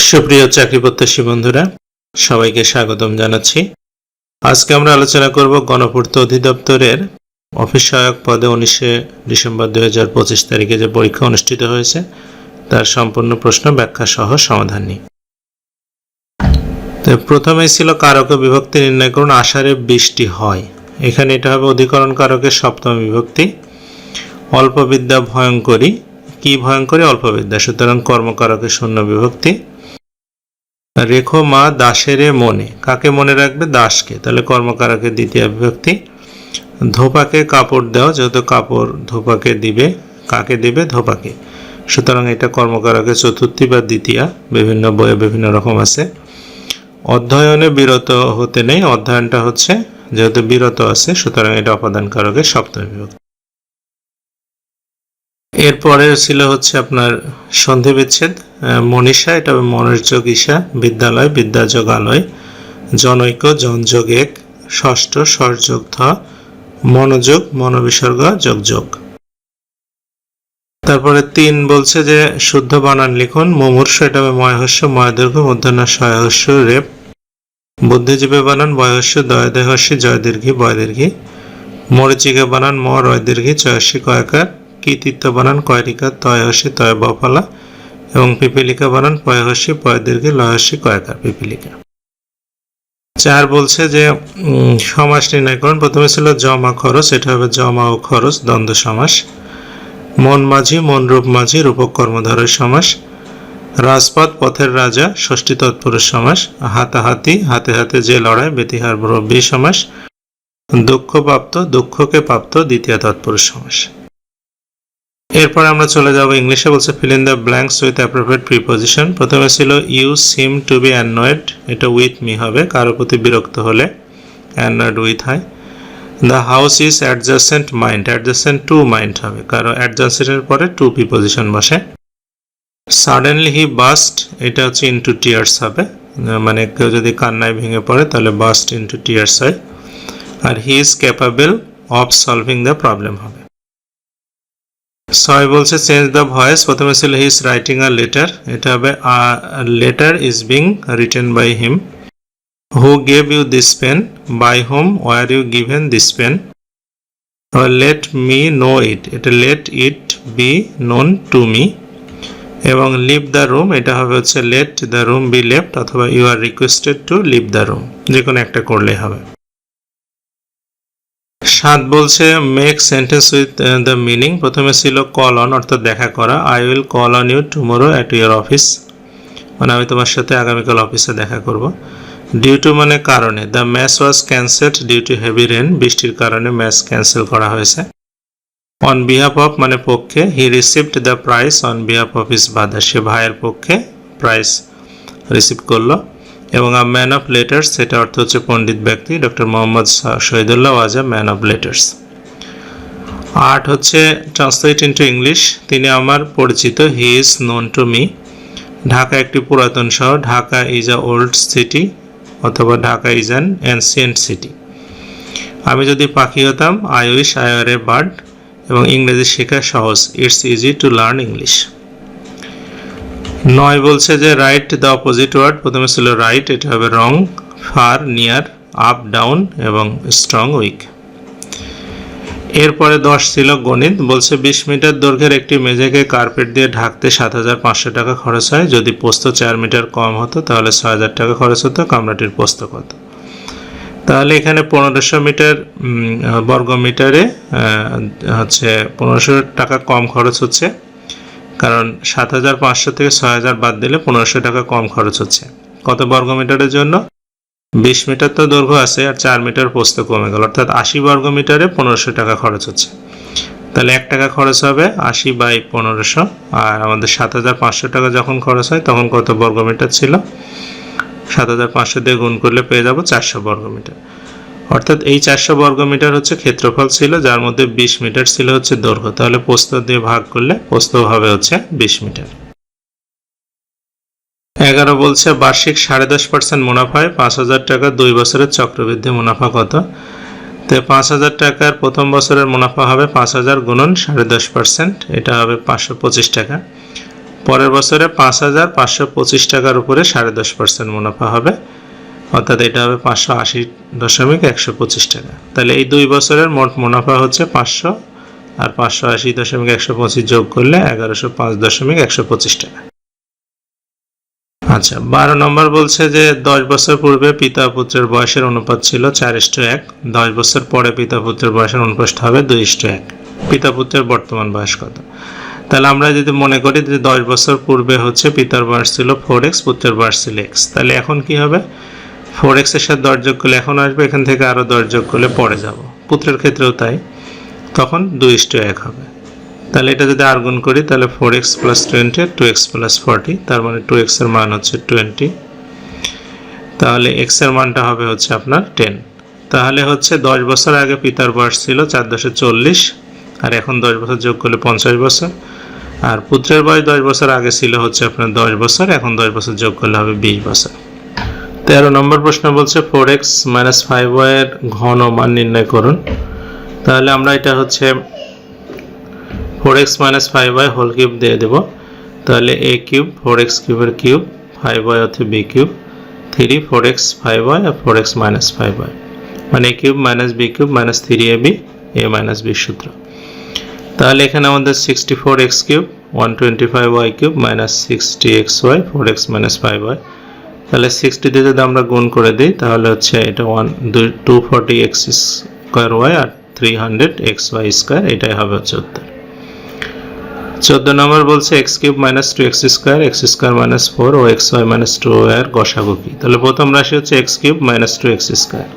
সুপ্রিয় চাকরি প্রত্যাশী বন্ধুরা, সবাইকে স্বাগতম জানাচ্ছি। আজকে আমরা আলোচনা করব গণপূর্ত অধিদপ্তরের অফিস সহায়ক পদে 19 ডিসেম্বর 2025 তারিখে যে পরীক্ষা অনুষ্ঠিত হয়েছে তার সম্পূর্ণ প্রশ্ন ব্যাখ্যা সহ সমাধান নিয়ে। তো প্রথমেই ছিল কারক বিভক্তি নির্ণয় করুন। আষাঢ়ে বৃষ্টি হয়, এখানে এটা হবে অধিকরণ কারকের সপ্তম বিভক্তি। অল্প বিদ্যা ভয়ঙ্করী, কি ভয়ঙ্করী? অল্প বিদ্যা, সুতরাং কর্মকারকের শূন্য বিভক্তি। রেখো মা দাসেরে মনে, কাকে মনে রাখবে? দাসকে, তাহলে কর্মকারকের দ্বিতীয় বিভক্তি। ধোপাকে কাপড় দাও, যেহেতু কাপড় ধোপাকে দিবে, কাকে দিবে? ধোপাকে, সুতরাং এটা কর্মকারকের চতুর্থী বা দ্বিতীয়া। বিভিন্ন বইয়ে বিভিন্ন রকম আছে। অধ্যয়নে বিরত হতে নেই, অধ্যয়নটা হচ্ছে যেহেতু বিরত আছে সুতরাং এটা অপাদান কারকের সপ্তম বিভক্তি। এরপরে ছিল হচ্ছে আপনার সন্ধি বিচ্ছেদ। মনীষা, এটা হবে মনোযোগ ঈশা। বিদ্যালয়, বিদ্যাযোগ আলয়। জনৈক, জনযোগ এক। ষষ্ঠ, স্বরযোগ ধ। মনোযোগ, মনোবিসর্গ যোগ যোগ। তারপরে 3 বলছে যে শুদ্ধ বানান লিখুন। মুমূর্ষ, এটা হবে ময়হস্য ময়দীর্ঘ মূর্ধন্য সয়হস্য রেপ। বুদ্ধিজীবী বানান বয়স্য দয়দেহস্যি জয়দীর্ঘী বয়দীর্ঘী। মরিচিকা বানান ম রয় দীর্ঘী চয়স্যি কয়কার। কৃতিত্ব বানান কয়রিকার তয়হস্যি তয় বফলা এবং পিপিলিকা বানান পয়হস্যি পয়দীর্ঘী লয়স্যি কয়কার পিপিলিকা। 4 বলছে যে সমাস নির্ণয় করুন। প্রথমে ছিল জমা খরচ, এটা হবে জমা ও খরচ দ্বন্দ্ব সমাস। মন মাঝি মনরূপ মাঝি রূপক কর্মধারয় সমাস। রাজপথ পথের রাজা ষষ্ঠী তৎপুরুষ সমাস। হাতাহাতি হাতে হাতে যে লড়াই বেতিহার মুরব্বী সমাস। দুঃখ প্রাপ্ত দুঃখকে প্রাপ্ত দ্বিতীয় তৎপুরুষ সমাস। এরপর আমরা চলে যাব ইংলিশে। বলছে fill in the blanks with appropriate preposition. প্রথমে ছিল you seem to be annoyed, এটা উইথ মি হবে, কারো প্রতি বিরক্ত হলে অ্যানয়েড উইথ হয়। The house is adjacent mind, adjacent to mind হবে, কারো অ্যাডজাসেন্টের পরে টু প্রিপোজিশন বসে। সাডেনলি হি বাস্ট, এটা হচ্ছে ইনটু টিয়ার্স হবে, মানে কেউ যদি কান্নায় ভেঙে পড়ে তাহলে বাস্ট ইনটু টিয়ার্স হয়। আর he is capable of solving the problem হবে। 6 বলছে চেঞ্জ দ্য ভয়েস। প্রথমে ছিল he is writing a letter, এটা হবে a letter is being written by him. Who gave you this pen, by whom were you given this pen. Let me know it, এটা let it be known to me. এবং leave the room, এটা হবে হচ্ছে let the room be left অথবা you are requested to leave the room, যে কোনো একটা করলেই হবে। 7 বলছে make sentence with the meaning. প্রথমে ছিল কল অন, অর্থাৎ দেখা করা। I will call on you tomorrow at your office, মানে আমি তোমার সাথে আগামীকাল অফিসে দেখা করব। ডিউ টু মানে কারণে। The match was cancelled due to heavy rain, বৃষ্টির কারণে ম্যাচ ক্যান্সেল করা হয়েছে। অন বিহাফ অফ মানে পক্ষে। He received the prize on behalf of his brother, সে ভাইয়ের পক্ষে প্রাইজ রিসিভ করলো। এবং আ ম্যান অফ লেটার্স, সেটা অর্থ হচ্ছে পণ্ডিত ব্যক্তি। Doctor Mohammad Shahidullah was a man of letters. 8 হচ্ছে ট্রান্সলেট ইন্টু ইংলিশ। তিনি আমার পরিচিত, he is known to me. Dhaka একটি পুরাতন শহর, Dhaka is a old city অথবা Dhaka is an ancient city. আমি যদি পাখি হতাম, I wish I were a bird. এবং ইংরেজি শেখা সহজ, it's easy to learn English. 9 বলছে যে রাইট দ্য অপোজিট ওয়ার্ড। প্রথমে ছিল রাইট, এটা হবে রং। ফার নিয়ার, আপ ডাউন এবং স্ট্রং উইক। এরপরে 10 ছিল গণিত। বলছে 20 মিটার দৈর্ঘ্যের একটি মেঝেকে কার্পেট দিয়ে ঢাকতে 7,500 টাকা খরচ হয়। যদি প্রস্থ 4 মিটার কম হতো তাহলে 6,000 টাকা খরচ হতো। কামরাটির প্রস্থ কত? তাহলে এখানে 1500 মিটার বর্গ মিটারে হচ্ছে 1500 টাকা কম খরচ হচ্ছে, কারণ 7,500 থেকে 6,000 বাদ দিলে 1500 টাকা কম খরচ হচ্ছে। কত বর্গ মিটারের জন্য? 20 মিটার তো দৈর্ঘ্য আছে আর 4 মিটার প্রস্থ কমে গেল, অর্থাৎ 80 বর্গ মিটারে 1500 টাকা খরচ হচ্ছে। তাহলে 1 টাকা খরচ হবে 80 বাই 1500। আর আমাদের 7,500 টাকা যখন খরচ হয় তখন কত বর্গ মিটার ছিল? 7,500 দিয়ে গুণ করলে পেয়ে যাব 400 বর্গ মিটার। অর্থাৎ এই 400 বর্গ মিটার হচ্ছে ক্ষেত্রফল ছিল, যার মধ্যে 20 মিটার ছিল হচ্ছে দৈর্ঘ্য। তাহলে প্রস্থ দিয়ে ভাগ করলে প্রস্থ হবে হচ্ছে 20 মিটার। 11 বলছে বার্ষিক 10.5% মুনাফায় 5,000 টাকা 2 বছরের চক্রবৃদ্ধি মুনাফা কত? তো 5,000 টাকার প্রথম বছরের মুনাফা হবে 5,000 গুণন 10.5%, এটা হবে 525 টাকা। পরের বছরে ৫,৫২৫ টাকার উপরে 10.5% মুনাফা হবে, অর্থাৎ এটা হবে 580.125 টাকা। তাহলে এই 2 বছরের মোট মুনাফা হচ্ছে 500, আর 580.125 যোগ করলে 1105.125 টাকা। আচ্ছা, 12 নম্বর বলছে যে 10 বছর পূর্বে পিতা পুত্রের বয়সের অনুপাত ছিল 4:1, 10 বছর পরে পিতা পুত্রের বয়সের অনুপাত হবে 2:1। পিতা পুত্রের বর্তমান বয়স কত? তাহলে আমরা যদি মনে করি যে 10 বছর পূর্বে হচ্ছে পিতার বয়স ছিল 4x, পুত্রের বয়স ছিল x, তাহলে এখন কি হবে? 4x এর সাথে 10 যোগ করলে এখন আসবে, এখান থেকে আরো 10 যোগ করলে পরে যাব। পুত্রের ক্ষেত্রেও তাই, তখন 2:1 হবে। তাহলে এটা যদি আর গুণ করি তাহলে 4x + 20, 2x + 40, তার মানে 2x এর মান হচ্ছে 20, তাহলে x এর মানটা হবে হচ্ছে আপনার 10। তাহলে হচ্ছে 10 বছর আগে পিতার বয়স ছিল 4.40, আর এখন 10 বছর যোগ করলে 50 বছর, আর পুত্রের বয়স 10 বছর আগে ছিল হচ্ছে আপনার 10 বছর, এখন 10 বছর যোগ করলে হবে 20 বছর। 13 নম্বর প্রশ্ন বলছে 4x - 5y এর ঘন মান নির্ণয় করুন। তাহলে আমরা এটা হচ্ছে 4x - 5y হোল কিউব দিয়ে দেব। তাহলে a কিউব 4x কিউবের কিউব, 5y অর্থাৎ b কিউব, 3 4x 5y আর 4x - 5y, মানে a cube - b cube - 3ab a - b সূত্র। তাহলে এখানে আমাদের 64x cube 125y cube -60xy 4x - 5y, তাহলে 60 দিয়ে যদি আমরা গুণ করে দিই তাহলে হচ্ছে এটা 240x স্কয়ার y আর 300xy স্কয়ার, এটাই হবে হচ্ছে উত্তর। 14 নম্বর বলছে x cube - 2x square, x square - 4 ও xy - 2y এর গসাগু কি? তাহলে প্রথম রাশি হচ্ছে x কিউব - 2x স্কয়ার,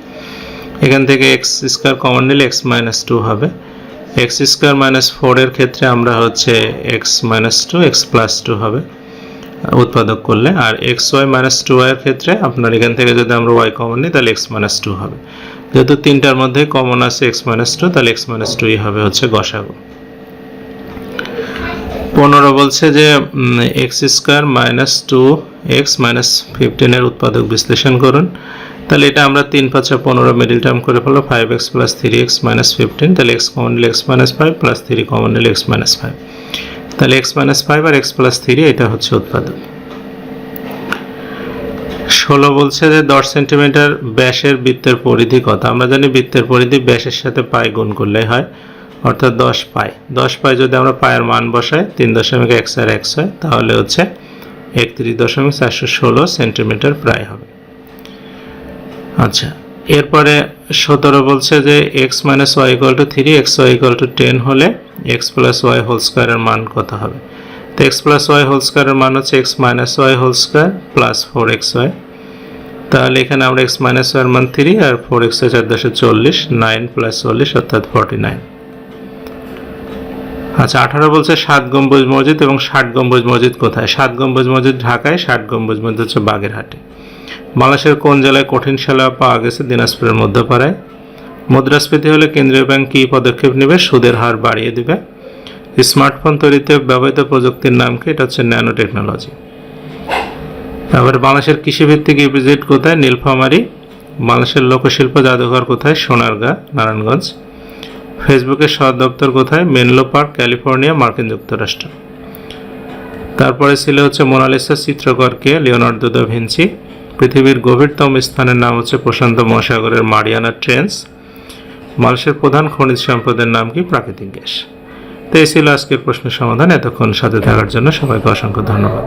এখান থেকে x স্কয়ার কমন নিলে x - 2 হবে। x স্কয়ার - 4 এর ক্ষেত্রে আমরা হচ্ছে x - 2 x + 2 হবে উৎপাদক করলে, আর xy - 2y এর ক্ষেত্রে আপনার এখান থেকে যদি আমরা y কমন নিই তাহলে x - 2 হবে। যেহেতু তিনটার মধ্যে কমন আছে x - 2, তাহলে x - 2ই হবে হচ্ছে গসাগু। 15 বলছে যে x স্কয়ার - 2x - 15 এর উৎপাদক বিশ্লেষণ করুন। তাহলে এটা আমরা 3 5 15 মিডল টার্ম করে ফেলবো, 5x + 3x - 15, তাহলে x কমন নিলে x - 5 প্লাস 3 কমন নিলে x - 5, তাহলে x - 5 আর x + 3 এটা হচ্ছে উৎপাদক। 16 বলছে যে 10 সেন্টিমিটার ব্যাসের বৃত্তের পরিধি কত? আমরা জানি বৃত্তের পরিধি ব্যাসের সাথে পাই গুণ করলেই হয়, অর্থাৎ 10 পাই। 10 পাই যদি আমরা পায়ের মান বসাই 3.141 হয়, তাহলে হচ্ছে 31.416 সেন্টিমিটার প্রায় হবে। আচ্ছা, এরপরে 17 বলছে যে x - y = 3, xy = 10 হলে x + y হোল স্কয়ারের মান কত হবে? তো x + y হোল স্কয়ারের মান হচ্ছে x - y whole square plus 4xy, তাহলে এখানে আমরা x - y এর মান 3 আর 4x 4.40, 9 + 40 অর্থাৎ 49। আচ্ছা, 18 বলছে 7 গম্বুজ মসজিদ এবং 60 গম্বুজ মসজিদ কোথায়? 7 গম্বুজ মসজিদ ঢাকায়, 60 গম্বুজ মসজিদ হচ্ছে বাগেরহাটে। বাংলাদেশের কোন জেলায় কঠিন শিলা পাওয়া গেছে? দিনাজপুরের মধ্যপাড়ায়। মুদ্রাস্ফীতি হলে কেন্দ্রীয় ব্যাংক কী পদক্ষেপ নেবে? সুদের হার বাড়িয়ে দিবে। স্মার্টফোন তৈরিতে ব্যবহৃত প্রযুক্তির নাম কি? এটা হচ্ছে ন্যানো টেকনোলজি। তারপরে বাংলাদেশের কৃষিভিত্তিক ইপিজেড কোথায়? নীলফামারী। বাংলাদেশের লোকশিল্প জাদুঘর কোথায়? সোনারগাঁ, নারায়ণগঞ্জ। ফেসবুকের সদর দপ্তর কোথায়? মেনলো পার্ক, ক্যালিফোর্নিয়া, মার্কিন যুক্তরাষ্ট্র। তারপরে ছিল হচ্ছে মোনালিসা চিত্রকর কে? Leonardo da Vinci. পৃথিবীর গভীরতম স্থানের নাম হচ্ছে প্রশান্ত মহাসাগরের মারিয়ানা ট্রেঞ্চ। বাংলাদেশের প্রধান খনিজ সম্পদের নাম কি? প্রাকৃতিক গ্যাস। তো এই ছিল আজকের প্রশ্নের সমাধান। এতক্ষণ সাথে থাকার জন্য সবাইকে অসংখ্য ধন্যবাদ।